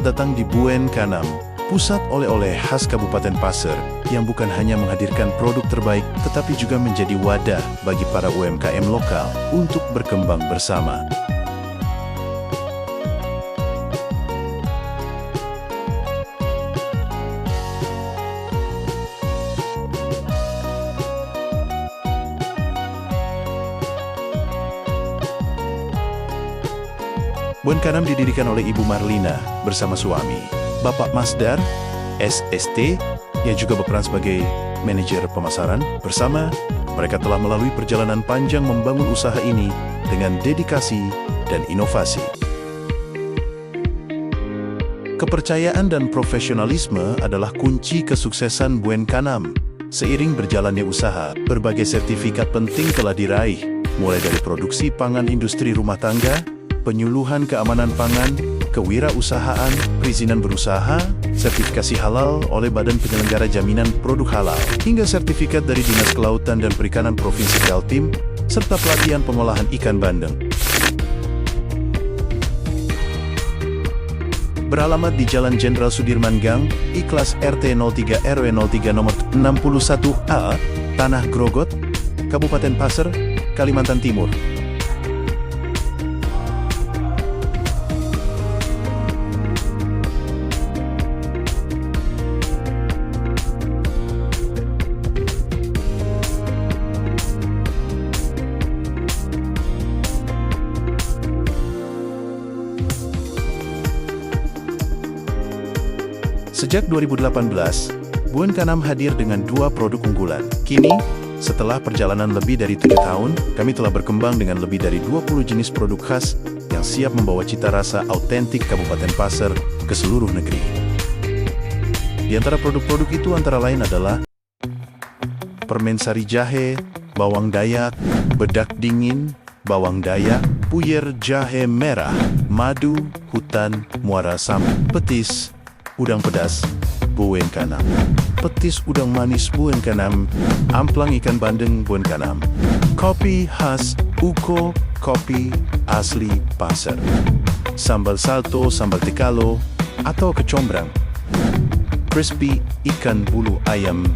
Selamat datang di Buen Kanam, pusat oleh-oleh khas Kabupaten Pasir, yang bukan hanya menghadirkan produk terbaik, tetapi juga menjadi wadah bagi para UMKM lokal untuk berkembang bersama. Buen Kanam didirikan oleh Ibu Marlina bersama suami, Bapak Masdar, SST, yang juga berperan sebagai manajer pemasaran. Bersama, mereka telah melalui perjalanan panjang membangun usaha ini dengan dedikasi dan inovasi. Kepercayaan dan profesionalisme adalah kunci kesuksesan Buen Kanam. Seiring berjalannya usaha, berbagai sertifikat penting telah diraih, mulai dari produksi pangan industri rumah tangga, penyuluhan keamanan pangan, kewirausahaan, perizinan berusaha, sertifikasi halal oleh Badan Penyelenggara Jaminan Produk Halal, hingga sertifikat dari Dinas Kelautan dan Perikanan Provinsi Kaltim, serta pelatihan pengolahan ikan bandeng. Beralamat di Jalan Jenderal Sudirman Gang, Iklas RT 03 RW 03 nomor 61A, Tanah Grogot, Kabupaten Pasir, Kalimantan Timur. Sejak 2018, Buen Kanam hadir dengan 2 produk unggulan. Kini, setelah perjalanan lebih dari 7 tahun, kami telah berkembang dengan lebih dari 20 jenis produk khas yang siap membawa cita rasa autentik Kabupaten Pasir ke seluruh negeri. Di antara produk-produk itu antara lain adalah permen sari jahe, bawang dayak, bedak dingin, bawang dayak, puyer jahe merah, madu, hutan, muara sam, petis, udang pedas, Buen Kanam, petis udang manis Buen Kanam, amplang ikan bandeng Buen Kanam, kopi khas Uko, kopi asli Pasir, sambal salto, sambal tikalo, atau kecombrang, crispy ikan bulu ayam,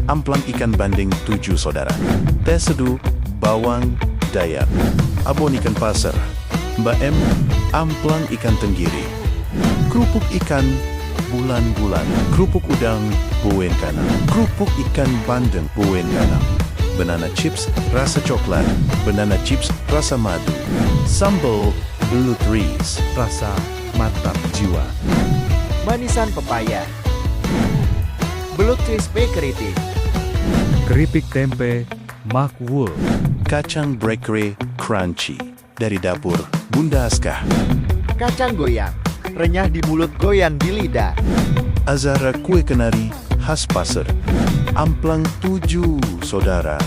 amplang ikan bandeng 7 saudara, teh seduh, bawang dayak, abon ikan pasir, Mbak M, amplang ikan tenggiri, kerupuk ikan bulan-bulan, kerupuk udang Buen Kanam, kerupuk ikan bandeng Buen Kanam, banana chips rasa coklat, banana chips rasa madu, sambal belut ris rasa mantap jiwa, manisan pepaya, belut crispy keripik, keripik tempe Makwool, kacang brekre crunchy dari dapur Bunda Aska, kacang goyang, renyah di mulut goyang di lidah, azara kue kenari khas Pasir, amplang 7 saudara,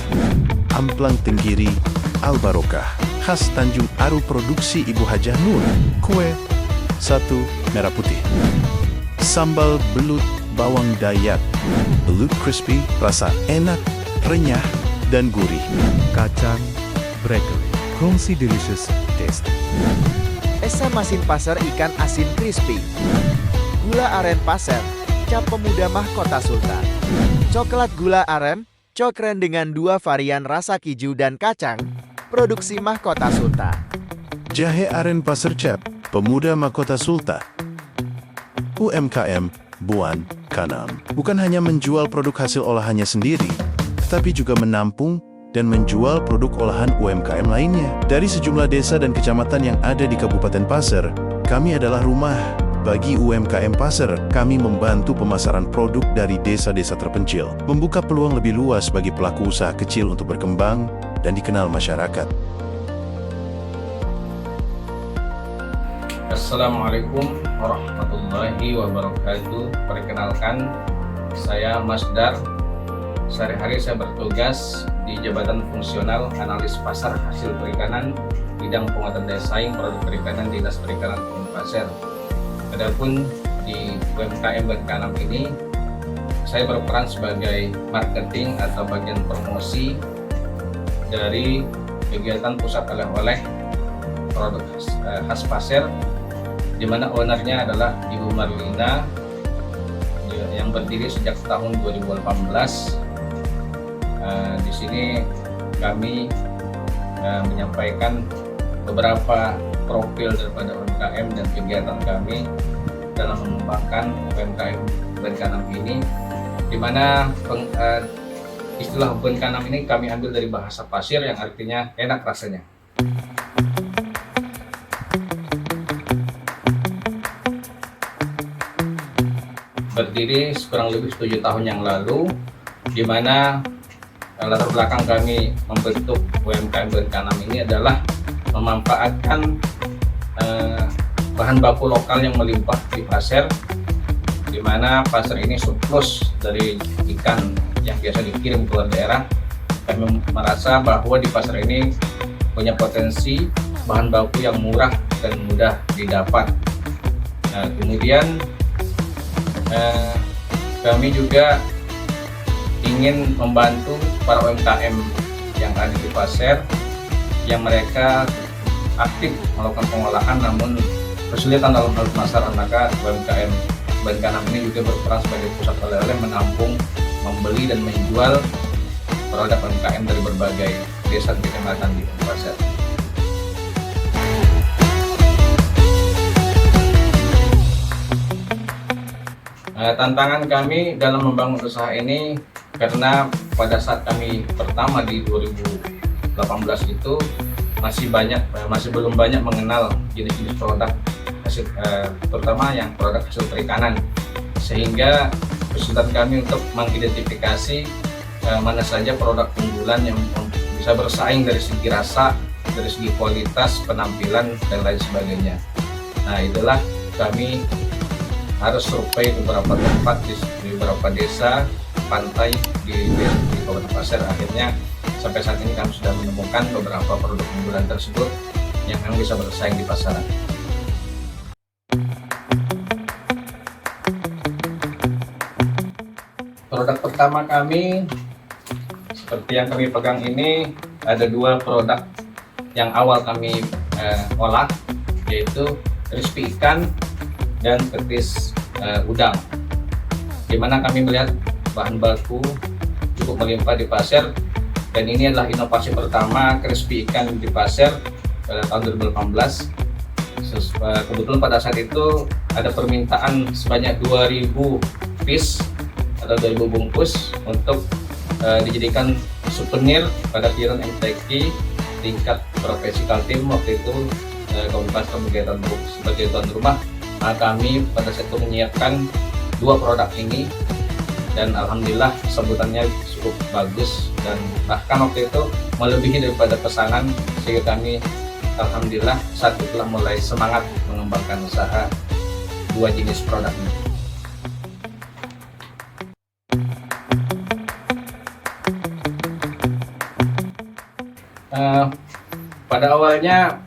amplang tenggiri Al-Barokah khas Tanjung Aru produksi Ibu Hajah Nur, kue 1 merah putih, sambal belut bawang dayak, belut crispy rasa enak, renyah, dan gurih, kacang brekle, crunchy delicious taste, esa masin pasar ikan asin crispy, gula aren pasir, cap pemuda mahkota sultan, coklat gula aren, cokren dengan 2 varian rasa keju dan kacang, produksi mahkota sultan, jahe aren Pasir cap, pemuda mahkota sultan. UMKM Buen Kanam bukan hanya menjual produk hasil olahannya sendiri, tetapi juga menampung dan menjual produk olahan UMKM lainnya. Dari sejumlah desa dan kecamatan yang ada di Kabupaten Pasir, kami adalah rumah bagi UMKM Pasir. Kami membantu pemasaran produk dari desa-desa terpencil, membuka peluang lebih luas bagi pelaku usaha kecil untuk berkembang dan dikenal masyarakat. Assalamualaikum warahmatullahi wabarakatuh. Perkenalkan, saya Masdar. Sehari-hari saya bertugas di Jabatan Fungsional Analis Pasar Hasil Perikanan, bidang penguatan daya saing produk perikanan Dinas Perikanan Kabupaten Pasir. Adapun di UMKM Buen Kanam ini, saya berperan sebagai marketing atau bagian promosi dari kegiatan pusat oleh-oleh produk khas Pasir di mana ownernya adalah Ibu Marlina yang berdiri sejak tahun 2018. Di sini kami menyampaikan beberapa profil daripada UMKM dan kegiatan kami dalam mengembangkan UMKM Benkanam ini, di mana istilah Benkanam ini kami ambil dari bahasa Pasir yang artinya enak rasanya. Berdiri kurang lebih 7 tahun yang lalu, di mana latar belakang kami membentuk UMKM Benkanam ini adalah memanfaatkan bahan baku lokal yang melimpah di pasar, di mana pasar ini surplus dari ikan yang biasa dikirim keluar daerah. Kami merasa bahwa di pasar ini punya potensi bahan baku yang murah dan mudah didapat. Kemudian kami juga ingin membantu para UMKM yang ada di pasar, yang mereka aktif melakukan pengolahan namun kesulitan dalam hal pemasaran. Maka UMKM Benkanam ini juga berperan sebagai pusat oleh-oleh, menampung, membeli dan menjual produk UMKM dari berbagai desa dan kecamatan di pasar. Tantangan kami dalam membangun usaha ini karena pada saat kami pertama di 2018 itu masih belum banyak mengenal jenis-jenis produk hasil, terutama yang produk hasil perikanan, sehingga kesulitan kami untuk mengidentifikasi mana saja produk unggulan yang bisa bersaing dari segi rasa, dari segi kualitas, penampilan dan lain sebagainya. Nah, itulah kami harus survei beberapa tempat di beberapa desa pantai di Kabupaten Pasir. Akhirnya sampai saat ini kami sudah menemukan beberapa produk unggulan tersebut yang memang bisa bersaing di pasaran. Produk pertama kami seperti yang kami pegang ini, ada 2 produk yang awal kami olah, yaitu crispy ikan dan petis udang, di mana kami melihat bahan baku cukup melimpah di pasar, dan ini adalah inovasi pertama crispy ikan di pasar pada tahun 2018. Kebetulan pada saat itu ada permintaan sebanyak 2000 piece atau 2000 bungkus untuk dijadikan souvenir pada kegiatan MTQ tingkat provinsi Kaltim. Waktu itu Kabupaten kegiatan sebagai tuan rumah, kami pada saat itu menyiapkan 2 produk ini, dan alhamdulillah sambutannya cukup bagus, dan bahkan waktu itu melebihi daripada pesanan, sehingga kami alhamdulillah saat itulah mulai semangat mengembangkan usaha 2 jenis produk ini. Pada awalnya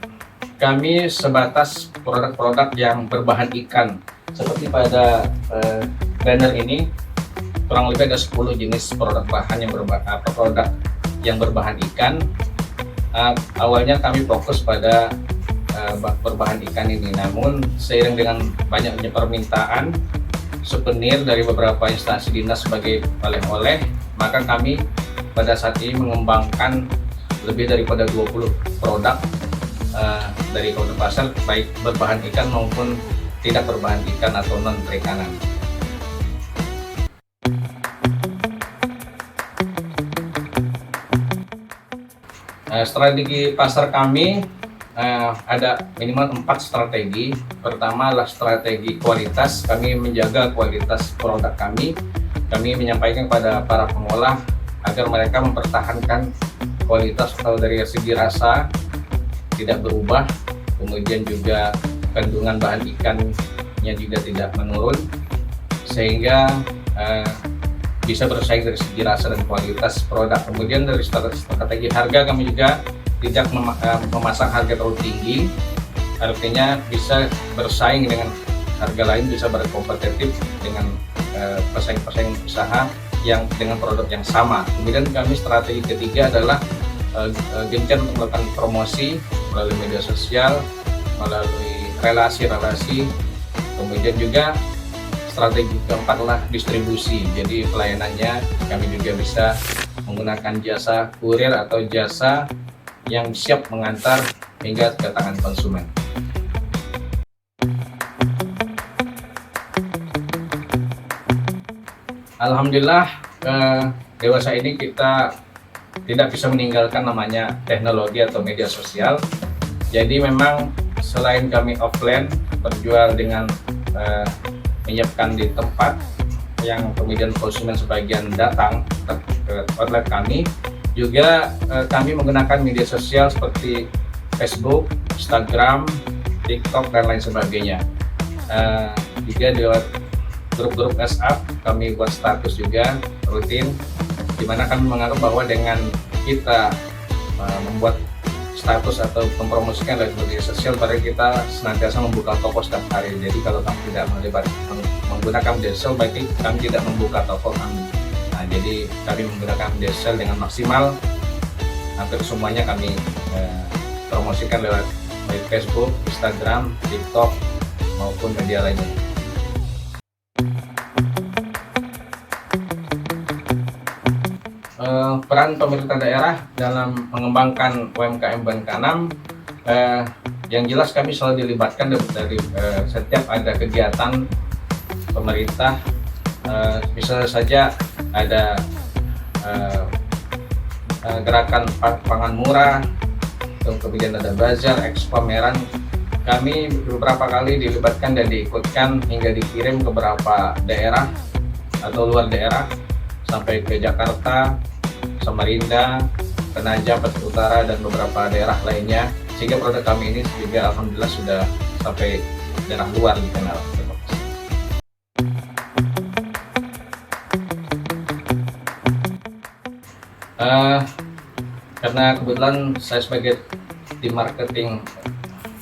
kami sebatas produk-produk yang berbahan ikan, seperti pada banner ini kurang lebih ada 10 jenis produk produk yang berbahan ikan. Awalnya kami fokus pada berbahan ikan ini, namun seiring dengan banyaknya permintaan souvenir dari beberapa instansi dinas sebagai oleh-oleh, maka kami pada saat ini mengembangkan lebih daripada 20 produk dari Kabupaten Pasir, baik berbahan ikan maupun tidak berbahan ikan atau non perikanan. Strategi pasar kami ada minimal 4 strategi. Pertama adalah strategi kualitas. Kami menjaga kualitas produk kami. Kami menyampaikan kepada para pengolah agar mereka mempertahankan kualitas atau dari segi rasa tidak berubah, kemudian juga kandungan bahan ikannya juga tidak menurun, sehingga bisa bersaing dari segi rasa dan kualitas produk. Kemudian dari strategi harga, kami juga tidak memasang harga terlalu tinggi, artinya bisa bersaing dengan harga lain, bisa berkompetitif dengan pesaing-pesaing usaha yang dengan produk yang sama. Kemudian kami strategi ketiga adalah gencar untuk melakukan promosi melalui media sosial, melalui relasi-relasi. Kemudian juga strategi keempat adalah distribusi. Jadi pelayanannya kami juga bisa menggunakan jasa kurir atau jasa yang siap mengantar hingga ke tangan konsumen. Alhamdulillah, dewasa ini kita tidak bisa meninggalkan namanya teknologi atau media sosial. Jadi memang selain kami offline berjual dengan menyiapkan di tempat yang kemudian konsumen sebagian datang ke outlet kami, juga kami menggunakan media sosial seperti Facebook, Instagram, TikTok, dan lain sebagainya. Juga di grup-grup WhatsApp kami buat status juga rutin, di mana kami menganggap bahwa dengan kita membuat status atau mempromosikan dari media sosial, berarti kita senantiasa membuka toko setiap hari. Jadi kalau kami tidak menggunakan media sosial, berarti kami tidak membuka toko kami. Nah, jadi kami menggunakan media sosial dengan maksimal. Hampir semuanya kami promosikan lewat baik Facebook, Instagram, TikTok, maupun media lainnya. Peran pemerintah daerah dalam mengembangkan UMKM Bengkanam, yang jelas kami selalu dilibatkan dari setiap ada kegiatan pemerintah. Misalnya saja ada gerakan pangan murah, kemudian ada bazar, ekspor pameran. Kami beberapa kali dilibatkan dan diikutkan hingga dikirim ke beberapa daerah atau luar daerah, sampai ke Jakarta, Samarinda, Penajam, Pesisir Utara, dan beberapa daerah lainnya, sehingga produk kami ini juga alhamdulillah sudah sampai daerah luar dikenal. Karena kebetulan saya sebagai tim marketing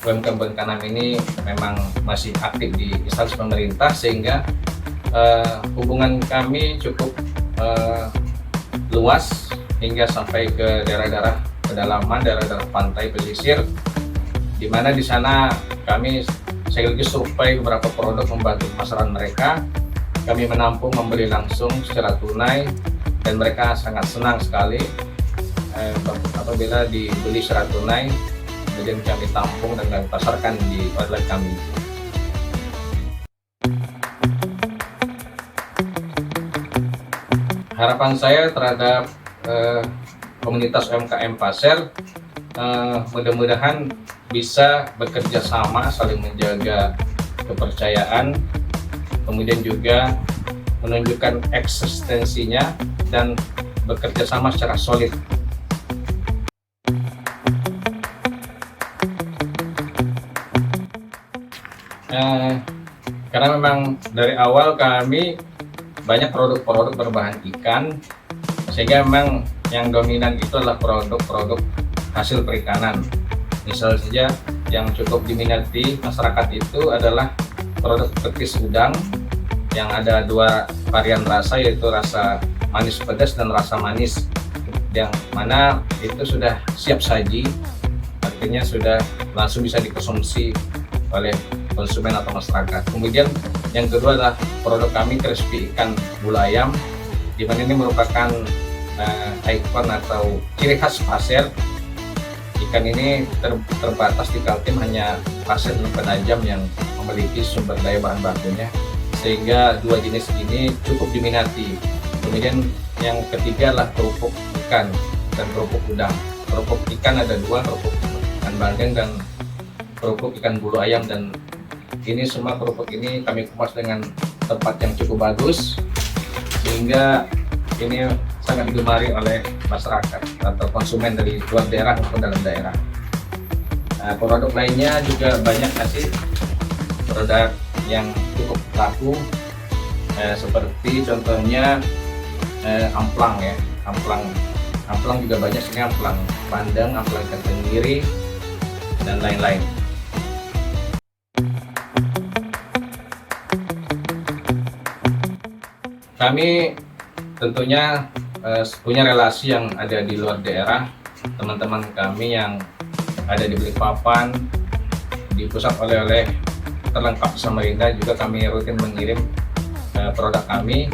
UMKM Bengkanam ini memang masih aktif di instansi pemerintah, sehingga hubungan kami cukup luas hingga sampai ke daerah-daerah pedalaman, daerah-daerah pantai pesisir, di mana di sana kami sekaligus survei beberapa produk membantu pemasaran mereka. Kami menampung, membeli langsung secara tunai, dan mereka sangat senang sekali apabila dibeli secara tunai, kemudian kami tampung dan kami pasarkan di outlet kami. Harapan saya terhadap komunitas UMKM Pasir, mudah-mudahan bisa bekerja sama, saling menjaga kepercayaan, kemudian juga menunjukkan eksistensinya dan bekerja sama secara solid. Karena memang dari awal kami banyak produk-produk berbahan ikan, sehingga memang yang dominan itu adalah produk-produk hasil perikanan. Misalnya saja yang cukup diminati masyarakat itu adalah produk petis udang yang ada dua varian rasa, yaitu rasa manis pedas dan rasa manis, yang mana itu sudah siap saji, artinya sudah langsung bisa dikonsumsi oleh konsumen atau masyarakat. Kemudian yang kedua adalah produk kami crispy ikan bulu ayam, di mana ini merupakan ikon atau ciri khas Pasir. Ikan ini terbatas di Kaltim, hanya Pasir dan Penajam yang memiliki sumber daya bahan bakunya, sehingga dua jenis ini cukup diminati. Kemudian yang ketiga adalah kerupuk ikan dan kerupuk udang. Kerupuk ikan ada dua, kerupuk ikan bandeng dan kerupuk ikan bulu ayam, dan ini semua kerupuk ini kami kemas dengan tempat yang cukup bagus, sehingga ini sangat digemari oleh masyarakat atau konsumen dari luar daerah maupun dalam daerah. Nah, produk lainnya juga banyak masih produk yang cukup laku, seperti contohnya amplang ya, amplang juga banyak, sini amplang bandeng, amplang ikan tenggiri, dan lain-lain. Kami tentunya punya relasi yang ada di luar daerah, teman-teman kami yang ada di Balikpapan, di pusat oleh-oleh terlengkap Samarinda juga kami rutin mengirim produk kami,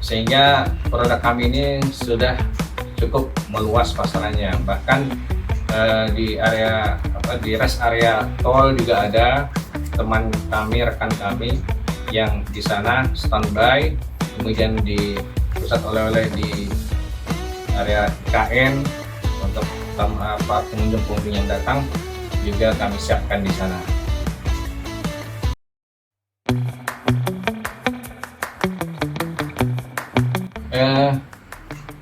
sehingga produk kami ini sudah cukup meluas pasarannya. Bahkan di rest area tol juga ada teman kami, rekan kami yang di sana standby. Kemudian di pusat oleh-oleh di area KN untuk pengunjung-pengunjung yang datang juga kami siapkan di sana.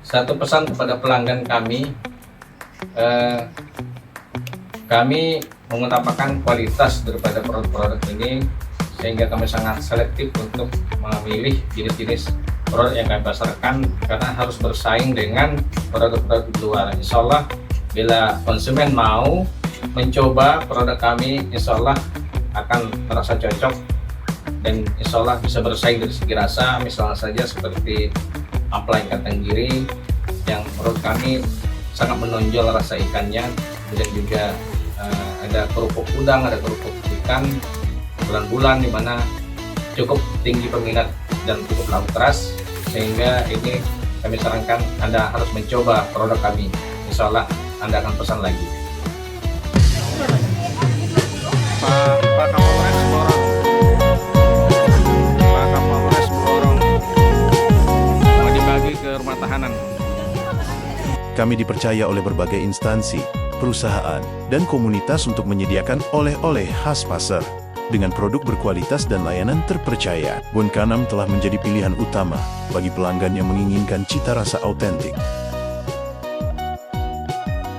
Satu pesan kepada pelanggan kami, kami mengutamakan kualitas daripada produk-produk ini, sehingga kami sangat selektif untuk memilih jenis-jenis produk yang kami pasarkan karena harus bersaing dengan produk-produk di luar. Insya Allah bila konsumen mau mencoba produk kami, insya Allah akan merasa cocok dan insya Allah bisa bersaing dari segi rasa. Misalnya saja seperti amplang ikan tenggiri yang menurut kami sangat menonjol rasa ikannya, kemudian juga ada kerupuk udang, ada kerupuk ikan bulan-bulan di mana cukup tinggi peminat dan cukup laku keras, sehingga ini kami sarankan Anda harus mencoba produk kami. Insya Allah Anda akan pesan lagi. Pak Kapolres Blorong. Pak Kapolres Blorong mau dibagi ke rumah tahanan. Kami dipercaya oleh berbagai instansi, perusahaan, dan komunitas untuk menyediakan oleh-oleh khas pasar. Dengan produk berkualitas dan layanan terpercaya, Buen Kanam telah menjadi pilihan utama bagi pelanggan yang menginginkan cita rasa autentik.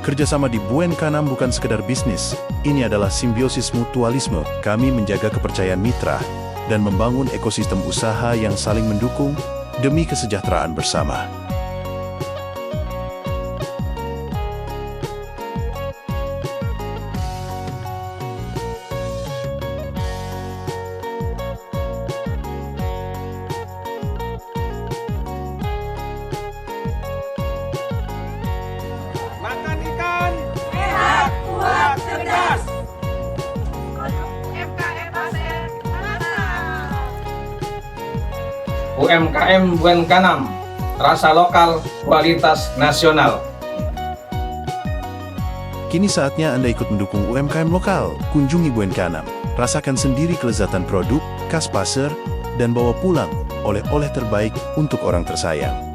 Kerjasama di Buen Kanam bukan sekedar bisnis, ini adalah simbiosis mutualisme. Kami menjaga kepercayaan mitra dan membangun ekosistem usaha yang saling mendukung demi kesejahteraan bersama. Makan ikan, sehat, kuat, cerdas. UMKM Buen Kanam, rasa lokal, kualitas nasional. Kini saatnya Anda ikut mendukung UMKM lokal. Kunjungi Buen Kanam, rasakan sendiri kelezatan produk, khas pasar, dan bawa pulang oleh-oleh terbaik untuk orang tersayang.